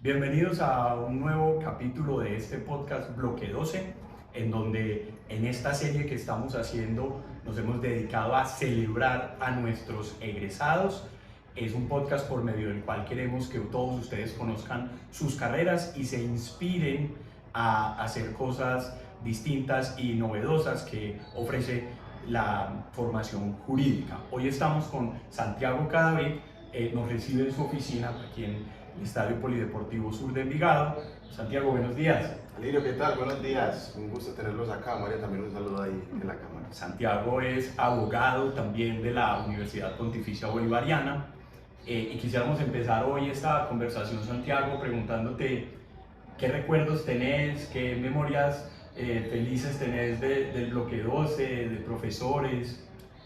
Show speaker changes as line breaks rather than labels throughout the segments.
Bienvenidos a un nuevo capítulo de este podcast Bloque 12, en donde en esta serie que estamos haciendo nos hemos dedicado a celebrar a nuestros egresados. Es un podcast por medio del cual queremos que todos ustedes conozcan sus carreras y se inspiren a hacer cosas distintas y novedosas que ofrece la formación jurídica. Hoy estamos con Santiago Cadavid, nos recibe en su oficina aquí en el Estadio Polideportivo Sur de Envigado. Santiago, buenos días.
Alirio, ¿qué tal? Buenos días. Un gusto tenerlos acá. María, también un saludo ahí en la cámara.
Santiago es abogado también de la Universidad Pontificia Bolivariana. Y quisiéramos empezar hoy esta conversación, Santiago, preguntándote qué recuerdos tenés, qué memorias felices tenés del bloque 12, de profesores.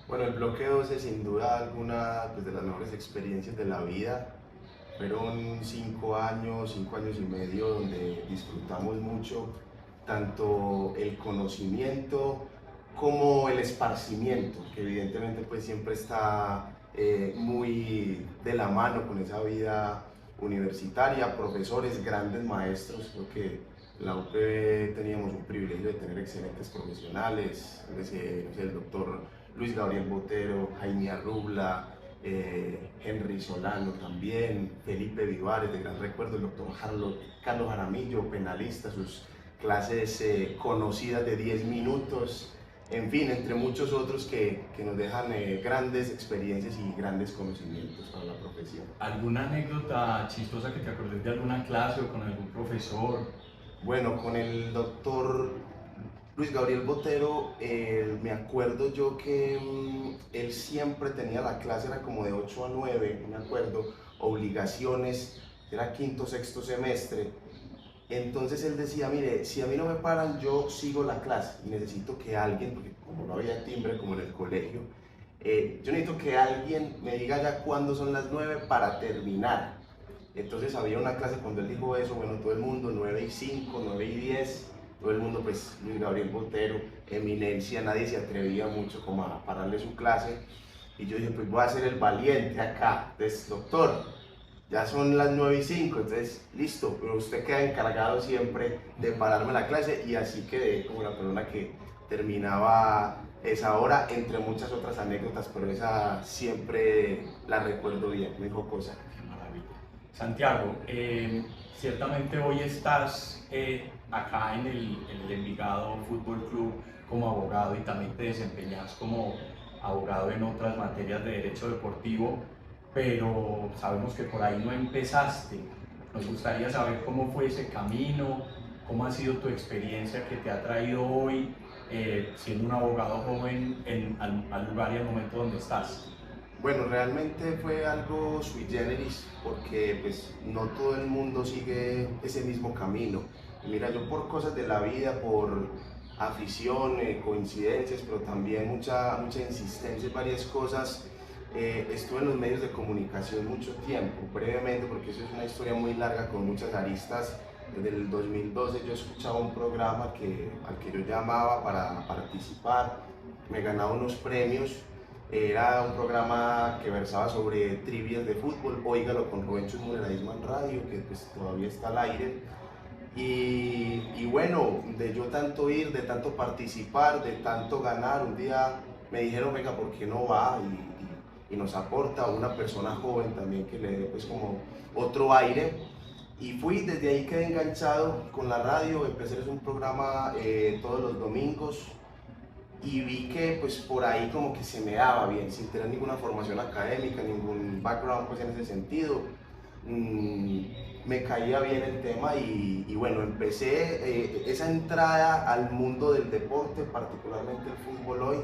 Bueno, el bloque 12 sin duda alguna pues, de las mejores experiencias de la vida. Fueron 5 años y medio donde disfrutamos mucho tanto el conocimiento como el esparcimiento, que evidentemente pues siempre está muy de la mano con esa vida universitaria, profesores, grandes maestros. Creo que en la UPB teníamos un privilegio de tener excelentes profesionales, no sé, el doctor Luis Gabriel Botero, Jaime Arrubla, Henry Solano también, Felipe Vivares, de gran recuerdo, el doctor Carlos Jaramillo, penalista, sus clases conocidas de 10 minutos, en fin, entre muchos otros que nos dejan grandes experiencias y grandes conocimientos para la profesión.
¿Alguna anécdota chistosa que te acordes de alguna clase o con algún profesor?
Bueno, con el doctor Luis Gabriel Botero, me acuerdo yo que él siempre tenía la clase, era como de 8 a 9, me acuerdo, obligaciones, era quinto, sexto semestre. Entonces él decía, mire, si a mí no me paran, yo sigo la clase y necesito que alguien, porque como no había timbre como en el colegio, yo necesito que alguien me diga ya cuándo son las 9 para terminar. Entonces había una clase cuando él dijo eso, bueno, todo el mundo, 9 y 5, 9 y 10, todo el mundo, pues Luis Gabriel Botero, eminencia, nadie se atrevía mucho como a pararle su clase. Y yo dije, pues voy a ser el valiente acá. Entonces, doctor, ya son las 9 y 5, entonces listo, pero usted queda encargado siempre de pararme la clase, y así quedé como la persona que terminaba esa hora, entre muchas otras anécdotas, pero esa siempre la recuerdo bien, me dijo cosas.
Qué maravilla. Santiago, ciertamente hoy estás acá en el Envigado Fútbol Club como abogado y también te desempeñas como abogado en otras materias de derecho deportivo, pero sabemos que por ahí no empezaste. Nos gustaría saber cómo fue ese camino, cómo ha sido tu experiencia que te ha traído hoy siendo un abogado joven al lugar y al momento donde estás.
Bueno, realmente fue algo sui generis porque pues no todo el mundo sigue ese mismo camino. Mira, yo por cosas de la vida, por afición, coincidencias, pero también mucha insistencia en varias cosas, estuve en los medios de comunicación mucho tiempo, brevemente, porque eso es una historia muy larga con muchas aristas. Desde el 2012 yo escuchaba un programa al que yo llamaba para participar, me ganaba unos premios. Era un programa que versaba sobre trivias de fútbol, óigalo con Rubencho Muneraísmo en radio, que pues todavía está al aire. Y bueno, de yo tanto ir, de tanto participar, de tanto ganar, un día me dijeron, venga, ¿por qué no va? Y nos aporta una persona joven también que le dé pues como otro aire. Y fui, desde ahí quedé enganchado con la radio, empecé a hacer un programa todos los domingos, y vi que pues por ahí como que se me daba bien, sin tener ninguna formación académica, ningún background pues en ese sentido. Me caía bien el tema y bueno, empecé esa entrada al mundo del deporte, particularmente el fútbol hoy,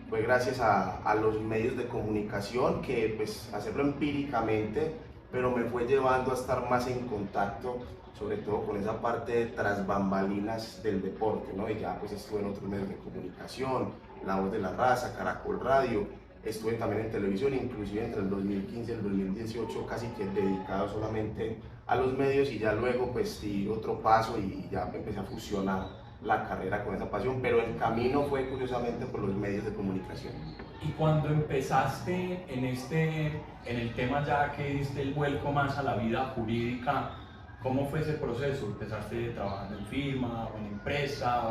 fue gracias a los medios de comunicación, que pues hacerlo empíricamente, pero me fue llevando a estar más en contacto, sobre todo con esa parte tras bambalinas del deporte, ¿no? Y ya pues estuve en otros medios de comunicación, La Voz de la Raza, Caracol Radio, estuve también en televisión, inclusive entre el 2015 y el 2018 casi que dedicado solamente a los medios, y ya luego pues di otro paso y ya empecé a fusionar la carrera con esa pasión, pero el camino fue curiosamente por los medios de comunicación.
Y cuando empezaste en el tema ya que diste el vuelco más a la vida jurídica, ¿Cómo fue ese proceso? ¿Empezaste trabajando en firma o en empresa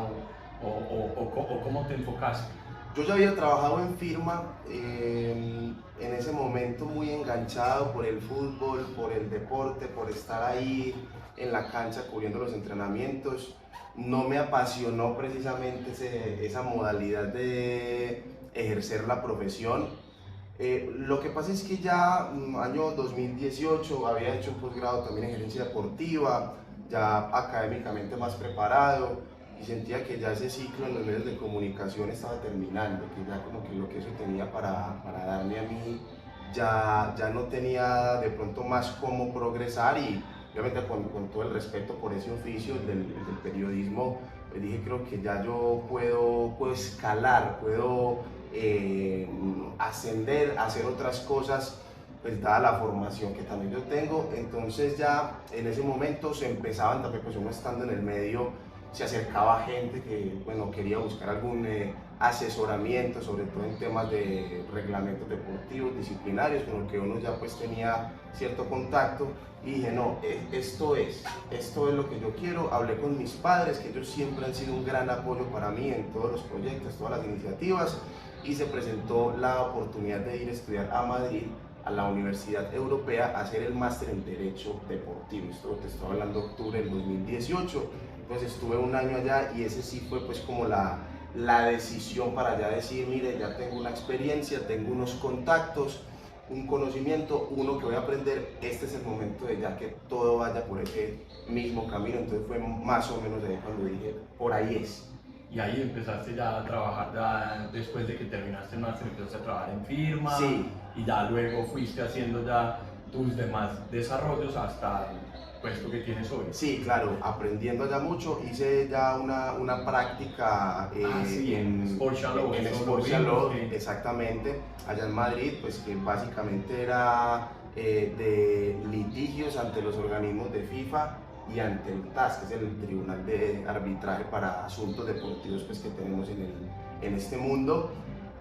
o cómo te enfocaste?
Yo ya había trabajado en firma, en ese momento muy enganchado por el fútbol, por el deporte, por estar ahí en la cancha cubriendo los entrenamientos. No me apasionó precisamente esa modalidad de ejercer la profesión. Lo que pasa es que ya año 2018 había hecho un posgrado también en gerencia deportiva, ya académicamente más preparado, y sentía que ya ese ciclo en los medios de comunicación estaba terminando, que ya como que lo que eso tenía para darme a mí ya no tenía de pronto más cómo progresar, y obviamente con todo el respeto por ese oficio del periodismo, pues dije creo que ya yo puedo escalar, puedo ascender, hacer otras cosas, pues dada la formación que también yo tengo. Entonces ya en ese momento se empezaban también, pues uno estando en el medio, se acercaba gente que, bueno, quería buscar algún asesoramiento, sobre todo en temas de reglamentos deportivos, disciplinarios, con lo que uno ya pues tenía cierto contacto, y dije, no, esto es lo que yo quiero. Hablé con mis padres, que ellos siempre han sido un gran apoyo para mí en todos los proyectos, todas las iniciativas, y se presentó la oportunidad de ir a estudiar a Madrid, a la Universidad Europea, a hacer el máster en Derecho Deportivo. Esto te estoy hablando de octubre del 2018. Entonces estuve un año allá, y ese sí fue pues como la decisión para ya decir, mire, ya tengo una experiencia, tengo unos contactos, un conocimiento, uno que voy a aprender, este es el momento de ya que todo vaya por ese mismo camino. Entonces fue más o menos ahí cuando dije, por ahí es.
Y ahí empezaste ya a trabajar, ya después de que terminaste el máster, empezaste a trabajar en firma,
Sí.
y ya luego fuiste haciendo ya tus demás desarrollos hasta el puesto que tienes hoy.
Sí, claro, aprendiendo ya mucho, hice ya una práctica
Sí, en Sportshare,
en Sportshare, exactamente, allá en Madrid, pues que básicamente era de litigios ante los organismos de FIFA y ante el TAS, que es el Tribunal de Arbitraje para Asuntos Deportivos, pues, que tenemos en este mundo.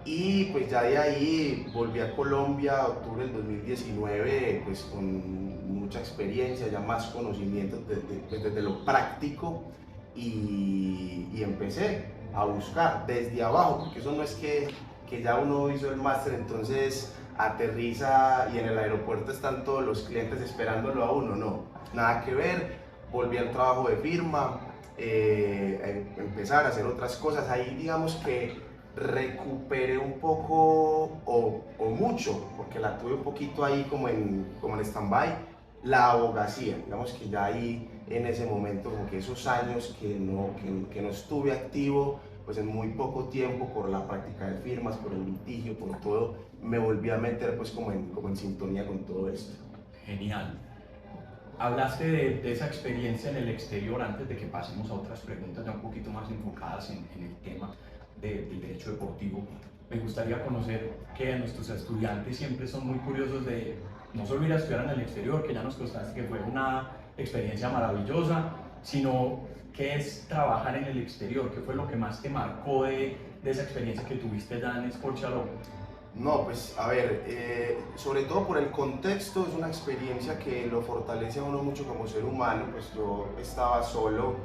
Y pues ya de ahí volví a Colombia, octubre del 2019, pues con mucha experiencia, ya más conocimientos desde lo práctico, y empecé a buscar desde abajo, porque eso no es que ya uno hizo el máster, entonces aterriza y en el aeropuerto están todos los clientes esperándolo a uno, no, nada que ver. Volví al trabajo de firma, empezar a hacer otras cosas, ahí digamos que recuperé un poco o mucho, porque la tuve un poquito ahí como en stand-by, la abogacía. Digamos que ya ahí en ese momento, como que esos años que no estuve activo, pues en muy poco tiempo, por la práctica de firmas, por el litigio, por todo, me volví a meter pues como en sintonía con todo esto.
Genial. Hablaste de esa experiencia en el exterior antes de que pasemos a otras preguntas ya un poquito más enfocadas en el tema del derecho deportivo. Me gustaría conocer que nuestros estudiantes siempre son muy curiosos de no solo ir a estudiar en el exterior, que ya nos contaste que fue una experiencia maravillosa, sino qué es trabajar en el exterior, qué fue lo que más te marcó de esa experiencia que tuviste ya en Sportshare.
No, pues a ver, sobre todo por el contexto, es una experiencia que lo fortalece a uno mucho como ser humano. Pues yo estaba solo,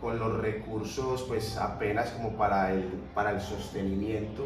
con los recursos pues apenas como para el sostenimiento.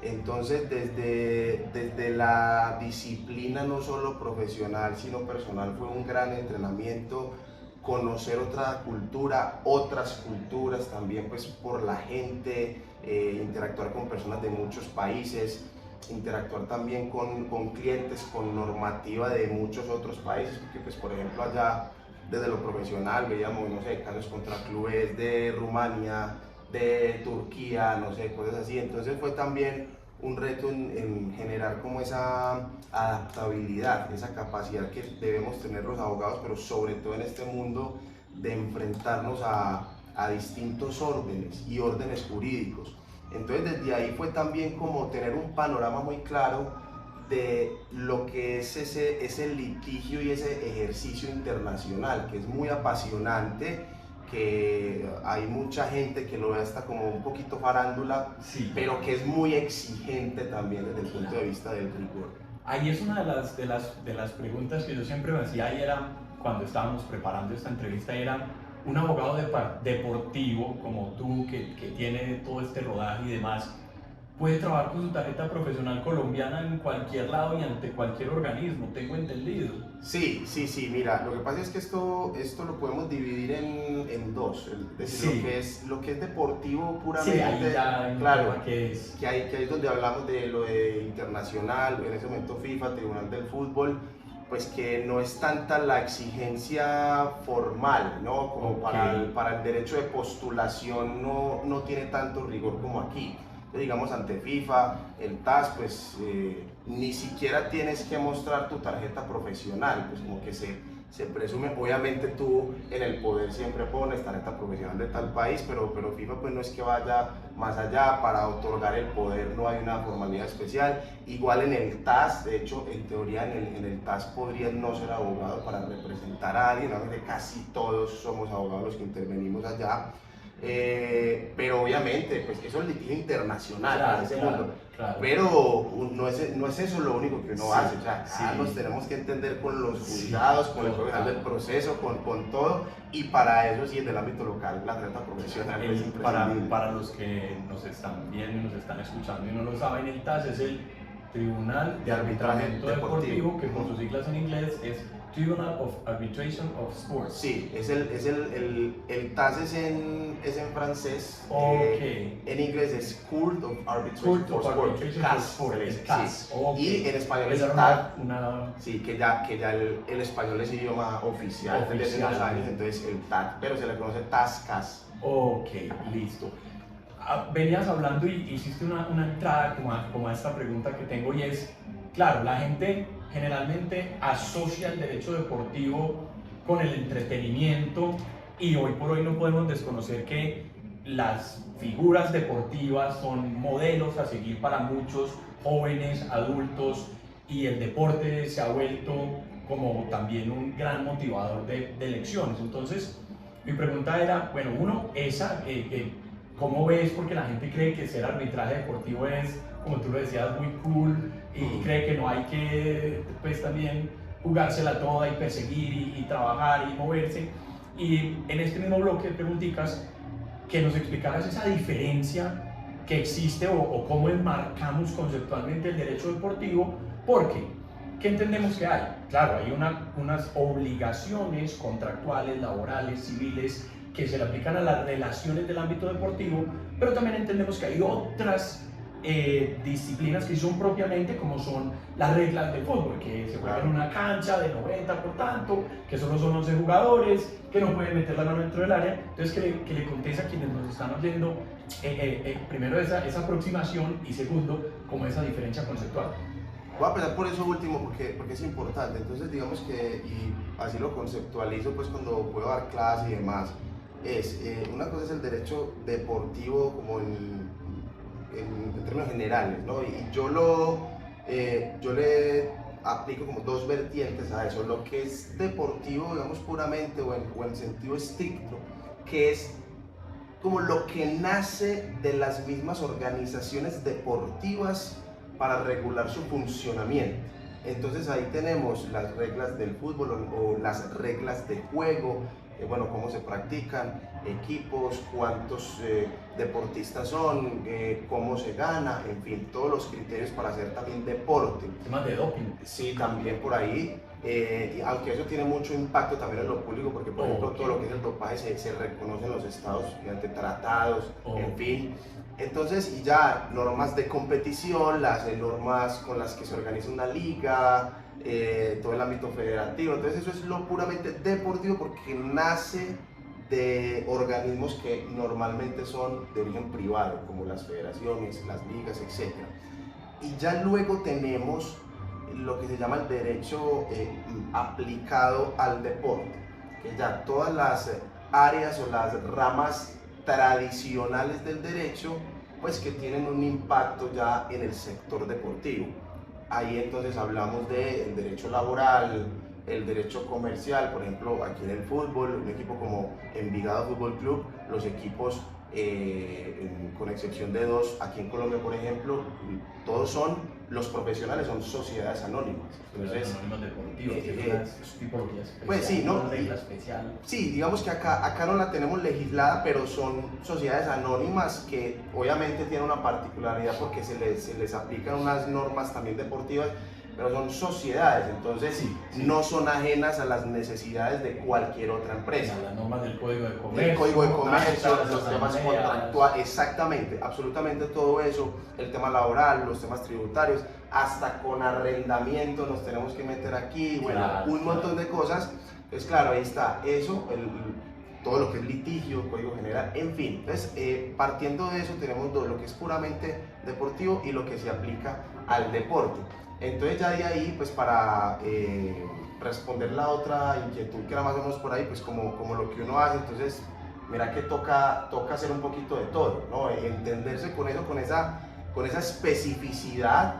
Entonces desde la disciplina no solo profesional sino personal fue un gran entrenamiento, conocer otra cultura, otras culturas también, pues por la gente, interactuar con personas de muchos países, interactuar también con clientes con normativa de muchos otros países, porque pues por ejemplo allá desde lo profesional veíamos, no sé, casos contra clubes de Rumania, de Turquía, no sé, cosas así. Entonces fue también un reto en generar como esa adaptabilidad, esa capacidad que debemos tener los abogados, pero sobre todo en este mundo de enfrentarnos a distintos órdenes y órdenes jurídicos. Entonces desde ahí fue también como tener un panorama muy claro de lo que es ese litigio y ese ejercicio internacional, que es muy apasionante, que hay mucha gente que lo ve hasta como un poquito farándula, sí, pero que es muy exigente también desde el punto de vista del rigor.
Ahí es una de las preguntas que yo siempre me hacía, y era cuando estábamos preparando esta entrevista era un abogado deportivo como tú, que tiene todo este rodaje y demás, puede trabajar con su tarjeta profesional colombiana en cualquier lado y ante cualquier organismo, tengo entendido.
Sí, sí, sí, mira, lo que pasa es que esto lo podemos dividir en dos, es decir,
Sí.
lo que es deportivo puramente,
Sí, ahí ya
claro,
que es.
que ahí es donde hablamos de lo de internacional, en ese momento FIFA, Tribunal del Fútbol, pues que no es tanta la exigencia formal, ¿no? Como
Okay.
para el derecho de postulación no tiene tanto rigor como aquí. Digamos, ante FIFA, el TAS, pues ni siquiera tienes que mostrar tu tarjeta profesional, pues como que se presume, obviamente tú en el poder siempre pones tarjeta profesional de tal país, pero FIFA pues no es que vaya más allá, para otorgar el poder no hay una formalidad especial. Igual en el TAS, de hecho en teoría en el TAS podrías no ser abogado para representar a alguien, obviamente casi todos somos abogados los que intervenimos allá. Pero obviamente, pues eso es litigio internacional,
Claro,
en ese
claro,
mundo.
claro.
Pero no es eso lo único que uno
Sí,
hace, o sea, acá
sí.
nos tenemos que entender con los
Sí,
juzgados, con el
total.
del proceso, con todo, y para eso sí, en el ámbito local, la tarjeta profesional es imprescindible.
Para los que nos están viendo y nos están escuchando y no lo saben, el TAS es el Tribunal de Arbitramiento Deportivo, que por sus siglas en inglés es Tribunal of Arbitration of Sports.
Sí, el TAS es en francés,
Okay.
en inglés es Court of Arbitration
Court of
for Sport,
Arbitration
CAS,
for Sport,
sí.
CAS. Okay.
Y en español es
Esa
TAC,
una...
sí, que ya el español es idioma oficial desde hace unos años, entonces el TAC, pero se le conoce TAS, CAS.
Ok, listo. Venías hablando y hiciste una entrada como a esta pregunta que tengo, y es, claro, la gente generalmente asocia el derecho deportivo con el entretenimiento, y hoy por hoy no podemos desconocer que las figuras deportivas son modelos a seguir para muchos jóvenes, adultos, y el deporte se ha vuelto como también un gran motivador de elecciones. Entonces, mi pregunta era, bueno, uno, ¿cómo ves? Porque la gente cree que ser arbitraje deportivo es, como tú lo decías, muy cool, y cree que no hay que, pues, también jugársela toda y perseguir y trabajar y moverse. Y en este mismo bloque de preguntitas, que nos explicaras esa diferencia que existe o cómo enmarcamos conceptualmente el derecho deportivo, porque ¿qué entendemos que hay? Claro, hay unas obligaciones contractuales, laborales, civiles, que se le aplican a las relaciones del ámbito deportivo, pero también entendemos que hay otras disciplinas que son propiamente, como son las reglas del fútbol, que se juega en una cancha de 90 por tanto, que solo son 11 jugadores, que no pueden meter la mano dentro del área. Entonces, que le contéis a quienes nos están oyendo, primero esa aproximación, y segundo, como esa diferencia conceptual.
Voy a empezar por eso último porque es importante. Entonces, digamos que, y así lo conceptualizo pues cuando puedo dar clase y demás, una cosa es el derecho deportivo como en términos generales, ¿no? Y yo le aplico como dos vertientes a eso, lo que es deportivo, digamos puramente o en sentido estricto, que es como lo que nace de las mismas organizaciones deportivas para regular su funcionamiento. Entonces ahí tenemos las reglas del fútbol o las reglas de juego, bueno, cómo se practican, equipos, cuántos deportistas son, cómo se gana, en fin, todos los criterios para hacer también deporte.
Temas de doping.
Sí, también por ahí. Aunque eso tiene mucho impacto también en lo público, porque por ejemplo todo lo que es el dopaje se reconoce en los estados mediante tratados, en fin. Entonces, y ya normas de competición, las normas con las que se organiza una liga, todo el ámbito federativo. Entonces eso es lo puramente deportivo porque nace de organismos que normalmente son de origen privado, como las federaciones, las ligas, etc. Y ya luego tenemos lo que se llama el derecho aplicado al deporte, que ya todas las áreas o las ramas tradicionales del derecho, pues que tienen un impacto ya en el sector deportivo. Ahí entonces hablamos del derecho laboral, el derecho comercial, por ejemplo, aquí en el fútbol, un equipo como Envigado Fútbol Club, los equipos con excepción de dos, aquí en Colombia, por ejemplo, todos los profesionales son sociedades anónimas.
Entonces, anónimas deportivas, que unas tipologías especiales,
pues sí, ¿no?
Una regla especial.
Sí, digamos que acá no la tenemos legislada, pero son sociedades anónimas que obviamente tienen una particularidad porque se les aplican unas normas también deportivas, pero son sociedades, entonces no son ajenas a las necesidades de cualquier otra empresa.
Las normas del Código de Comercio.
El Código de Comercio, los temas contractuales, exactamente, absolutamente todo eso, el tema laboral, los temas tributarios, hasta con arrendamiento nos tenemos que meter aquí, bueno, un montón de cosas. Entonces, claro, ahí está eso, todo lo que es litigio, código general, en fin. Entonces, partiendo de eso, tenemos lo que es puramente deportivo y lo que se aplica al deporte. Entonces ya de ahí, pues para responder la otra inquietud que era más o menos por ahí, pues como lo que uno hace, entonces mira que toca hacer un poquito de todo, ¿no? Entenderse con eso, con esa especificidad,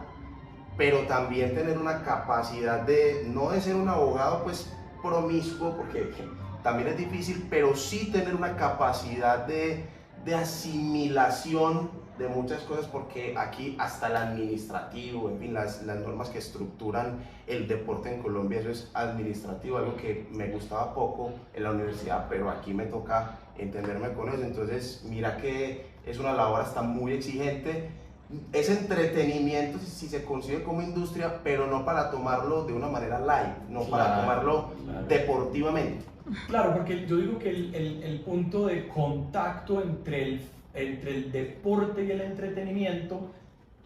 pero también tener una capacidad no de ser un abogado pues promiscuo, porque también es difícil, pero sí tener una capacidad de asimilación de muchas cosas, porque aquí hasta el administrativo, en fin, las normas que estructuran el deporte en Colombia, eso es administrativo, algo que me gustaba poco en la universidad, pero aquí me toca entenderme con eso. Entonces mira que es una labor hasta muy exigente, es entretenimiento si se consigue como industria, pero no para tomarlo de una manera light, no para tomarlo deportivamente.
Claro, porque yo digo que el punto de contacto entre el deporte y el entretenimiento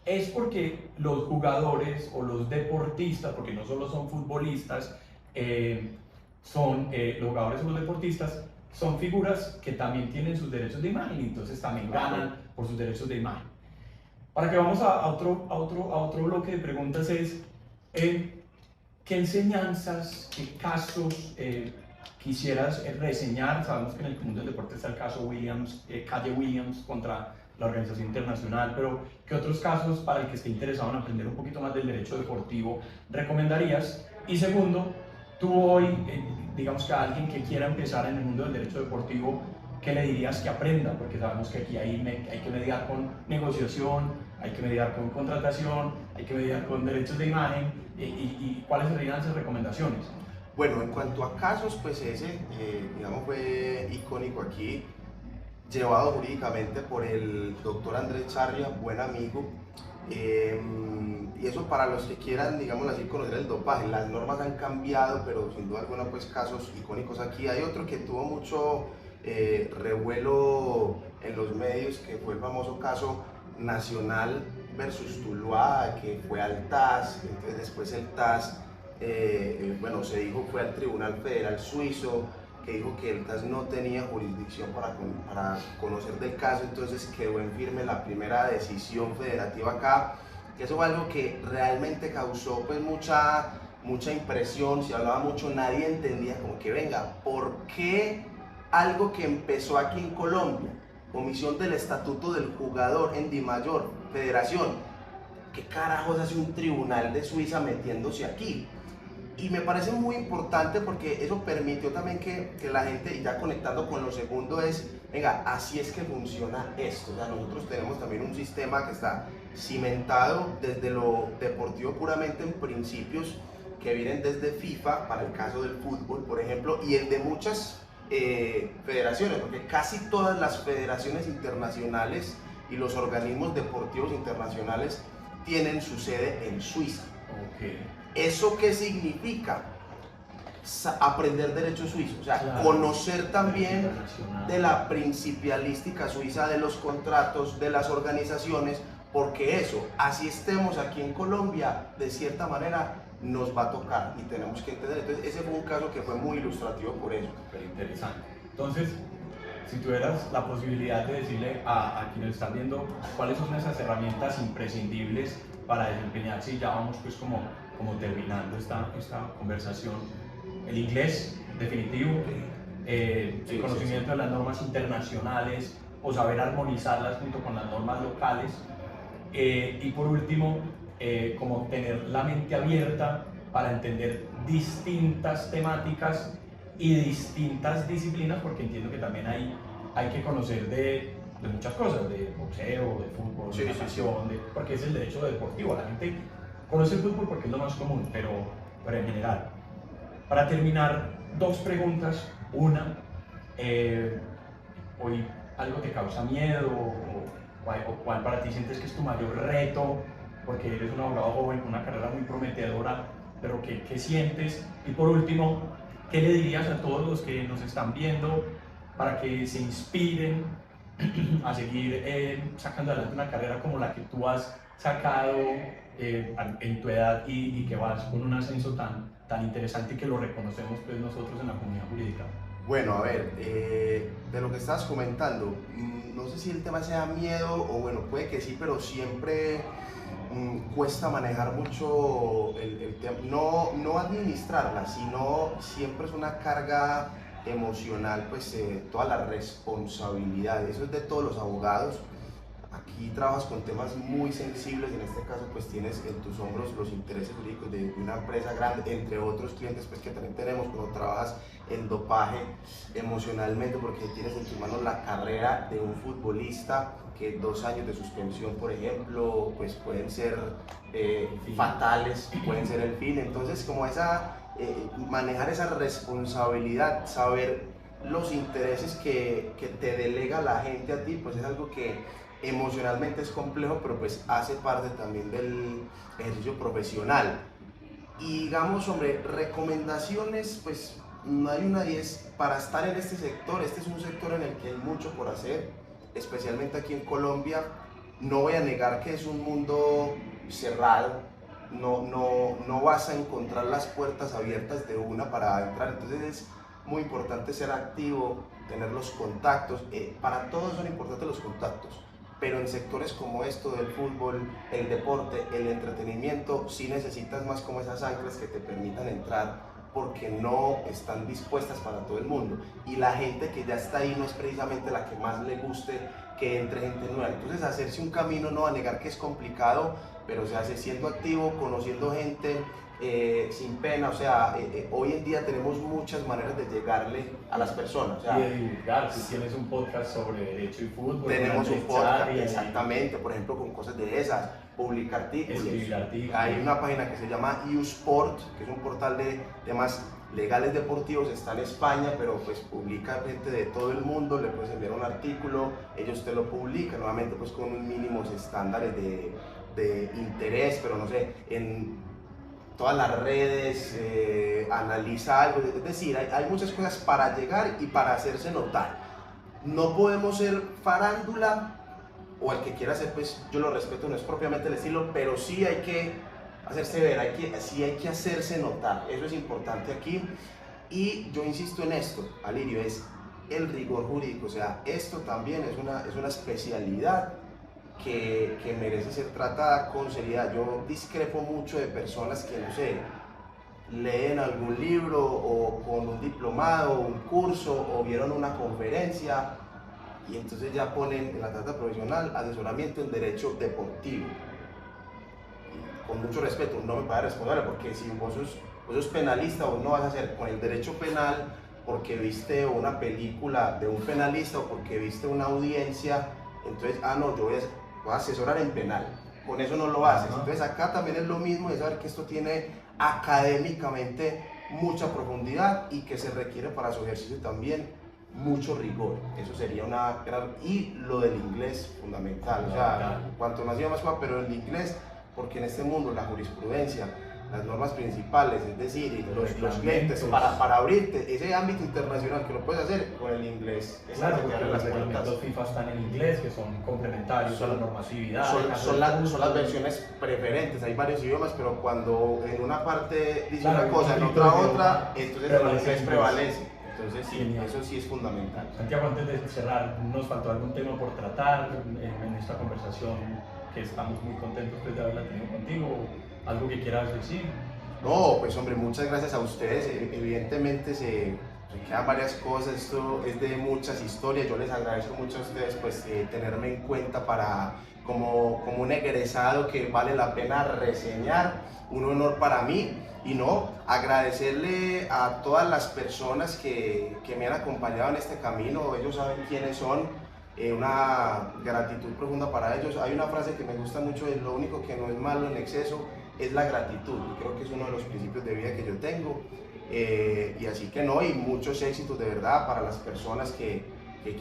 es porque los jugadores o los deportistas, porque no solo son futbolistas, los jugadores o los deportistas son figuras que también tienen sus derechos de imagen y entonces también ganan por sus derechos de imagen. Para que vamos a otro bloque de preguntas es, ¿qué enseñanzas, qué casos quisieras reseñar? Sabemos que en el mundo del deporte está el caso Calle Williams contra la Organización Internacional, pero ¿qué otros casos para el que esté interesado en aprender un poquito más del derecho deportivo recomendarías? Y segundo, tú hoy, digamos que a alguien que quiera empezar en el mundo del derecho deportivo, ¿qué le dirías que aprenda? Porque sabemos que aquí hay que mediar con negociación, hay que mediar con contratación, hay que mediar con derechos de imagen, y ¿cuáles serían esas recomendaciones?
Bueno, en cuanto a casos, pues ese, digamos, fue icónico aquí, llevado jurídicamente por el doctor Andrés Charria, buen amigo, y eso para los que quieran, digamos así, conocer el dopaje. Las normas han cambiado, pero sin duda alguna, pues casos icónicos aquí. Hay otro que tuvo mucho revuelo en los medios, que fue el famoso caso Nacional versus Tuluá, que fue al TAS, entonces después el TAS, bueno, se dijo, fue al Tribunal Federal Suizo, que dijo que el TAS no tenía jurisdicción para conocer del caso, entonces quedó en firme la primera decisión federativa acá, que eso fue algo que realmente causó pues mucha impresión, se hablaba mucho, nadie entendía como que venga, ¿por qué algo que empezó aquí en Colombia, Comisión del Estatuto del Jugador en DIMAYOR, Federación, qué carajos hace un tribunal de Suiza metiéndose aquí? Y me parece muy importante porque eso permitió también que la gente, y ya conectando con lo segundo, es, venga, así es que funciona esto. O sea, nosotros tenemos también un sistema que está cimentado desde lo deportivo puramente en principios que vienen desde FIFA, para el caso del fútbol, por ejemplo, y el de muchas federaciones, porque casi todas las federaciones internacionales y los organismos deportivos internacionales tienen su sede en Suiza.
Okay.
¿Eso qué significa? Aprender derecho suizo, o sea, claro, conocer también de la principialística suiza, de los contratos, de las organizaciones, porque eso, así estemos aquí en Colombia, de cierta manera nos va a tocar y tenemos que entender. Entonces ese fue un caso que fue muy ilustrativo por eso.
Pero interesante. Entonces, si tuvieras la posibilidad de decirle a quienes están viendo cuáles son esas herramientas imprescindibles para desempeñarse, y ya vamos pues como terminando esta conversación. El inglés, definitivo, el conocimiento de las normas internacionales o saber armonizarlas junto con las normas locales, y por último, como tener la mente abierta para entender distintas temáticas y distintas disciplinas, porque entiendo que también hay que conocer de de muchas cosas, de boxeo, de fútbol, de natación, porque es el derecho deportivo. La gente conoce el fútbol porque es lo más común, pero en general. Para terminar, dos preguntas. Una, hoy algo te causa miedo o cuál para ti sientes que es tu mayor reto, porque eres un abogado joven con una carrera muy prometedora, pero ¿qué sientes? Y por último, ¿qué le dirías a todos los que nos están viendo para que se inspiren a seguir sacando adelante una carrera como la que tú has sacado en tu edad y que vas con un ascenso tan interesante y que lo reconocemos pues nosotros en la comunidad jurídica?
Bueno, a ver, de lo que estabas comentando, no sé si el tema sea miedo o bueno, puede que sí, pero siempre cuesta manejar mucho el tema, no administrarla, sino siempre es una carga emocional, pues toda la responsabilidad, eso es de todos los abogados. Aquí trabajas con temas muy sensibles, en este caso pues tienes en tus hombros los intereses jurídicos de una empresa grande, entre otros clientes pues que también tenemos cuando trabajas en dopaje emocionalmente, porque tienes en tus manos la carrera de un futbolista que 2 años de suspensión, por ejemplo, pues pueden ser fatales, pueden ser el fin. Entonces como manejar esa responsabilidad, saber los intereses que te delega la gente a ti, pues es algo que emocionalmente es complejo, pero pues hace parte también del ejercicio profesional. Y digamos, sobre recomendaciones, pues no hay una, y es para estar en este sector. Este es un sector en el que hay mucho por hacer, especialmente aquí en Colombia. No voy a negar que es un mundo cerrado, no vas a encontrar las puertas abiertas de una para entrar, entonces es muy importante ser activo, tener los contactos. Para todos son importantes los contactos, pero en sectores como esto del fútbol, el deporte, el entretenimiento, sí necesitas más como esas anclas que te permitan entrar, porque no están dispuestas para todo el mundo. Y la gente que ya está ahí no es precisamente la que más le guste que entre gente nueva. Entonces hacerse un camino, no va a negar que es complicado, pero se hace siendo activo, conociendo gente, sin pena. O sea, hoy en día tenemos muchas maneras de llegarle a las personas. O sea,
y de divulgar, si tienes un podcast sobre derecho y fútbol.
Tenemos un podcast, exactamente, por ejemplo, con cosas de esas, publicar artículos.
Escribir artículos.
Hay una página que se llama uSport, que es un portal de temas legales deportivos, está en España, pero pues publica gente de todo el mundo, le puedes enviar un artículo, ellos te lo publican, nuevamente pues con unos mínimos estándares de interés, pero no sé, en todas las redes, analiza algo, es decir, hay muchas cosas para llegar y para hacerse notar. No podemos ser farándula, o el que quiera ser, pues yo lo respeto, no es propiamente el estilo, pero sí hay que hacerse ver, sí hay que hacerse notar, eso es importante aquí. Y yo insisto en esto, Alirio, es el rigor jurídico, o sea, esto también es una especialidad que merece ser tratada con seriedad. Yo discrepo mucho de personas que, no sé, leen algún libro o con un diplomado, un curso o vieron una conferencia y entonces ya ponen en la tarjeta profesional asesoramiento en derecho deportivo. Y con mucho respeto, no me parece responsable, porque si vos sos penalista, vos no vas a hacer con el derecho penal porque viste una película de un penalista o porque viste una audiencia, entonces, no, yo voy a asesorar en penal. Con eso no lo haces. Entonces acá también es lo mismo, es saber que esto tiene académicamente mucha profundidad y que se requiere para su ejercicio también mucho rigor. Eso sería una gran... Y lo del inglés, fundamental. O sea, cuanto más idiomas más, pero el inglés, porque en este mundo la jurisprudencia, las normas principales, es decir, los clientes, para abrirte ese ámbito internacional que lo puedes hacer con el inglés.
Claro, porque los reglamentos FIFA están en inglés, que son complementarios a la normatividad.
Son las versiones preferentes, hay varios idiomas, pero cuando en una parte dice una cosa, en otra, entonces el inglés prevalece. Entonces sí, eso sí es fundamental.
Santiago, antes de cerrar, ¿nos faltó algún tema por tratar en esta conversación que estamos muy contentos de haberla tenido contigo? ¿Algo que quieras decir?
No, pues hombre, muchas gracias a ustedes. Evidentemente se quedan varias cosas, esto es de muchas historias. Yo les agradezco mucho a ustedes pues tenerme en cuenta como un egresado que vale la pena reseñar, un honor para mí. Y no, agradecerle a todas las personas que me han acompañado en este camino, ellos saben quiénes son. una gratitud profunda para ellos. Hay una frase que me gusta mucho, es lo único que no es malo en exceso es la gratitud, y creo que es uno de los principios de vida que yo tengo, y así que no, y muchos éxitos de verdad para las personas que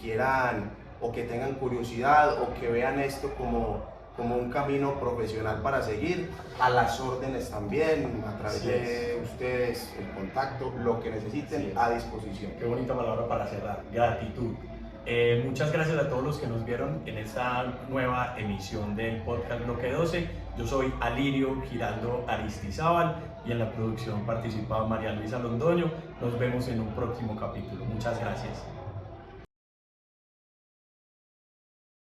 quieran o que tengan curiosidad o que vean esto como un camino profesional para seguir, a las órdenes también, a través de ustedes, el contacto, lo que necesiten, a disposición.
Qué bonita palabra para cerrar, gratitud. Muchas gracias a todos los que nos vieron en esta nueva emisión del podcast Bloque 12. Yo soy Alirio Giraldo Aristizábal y en la producción participaba María Luisa Londoño. Nos vemos en un próximo capítulo. Muchas gracias.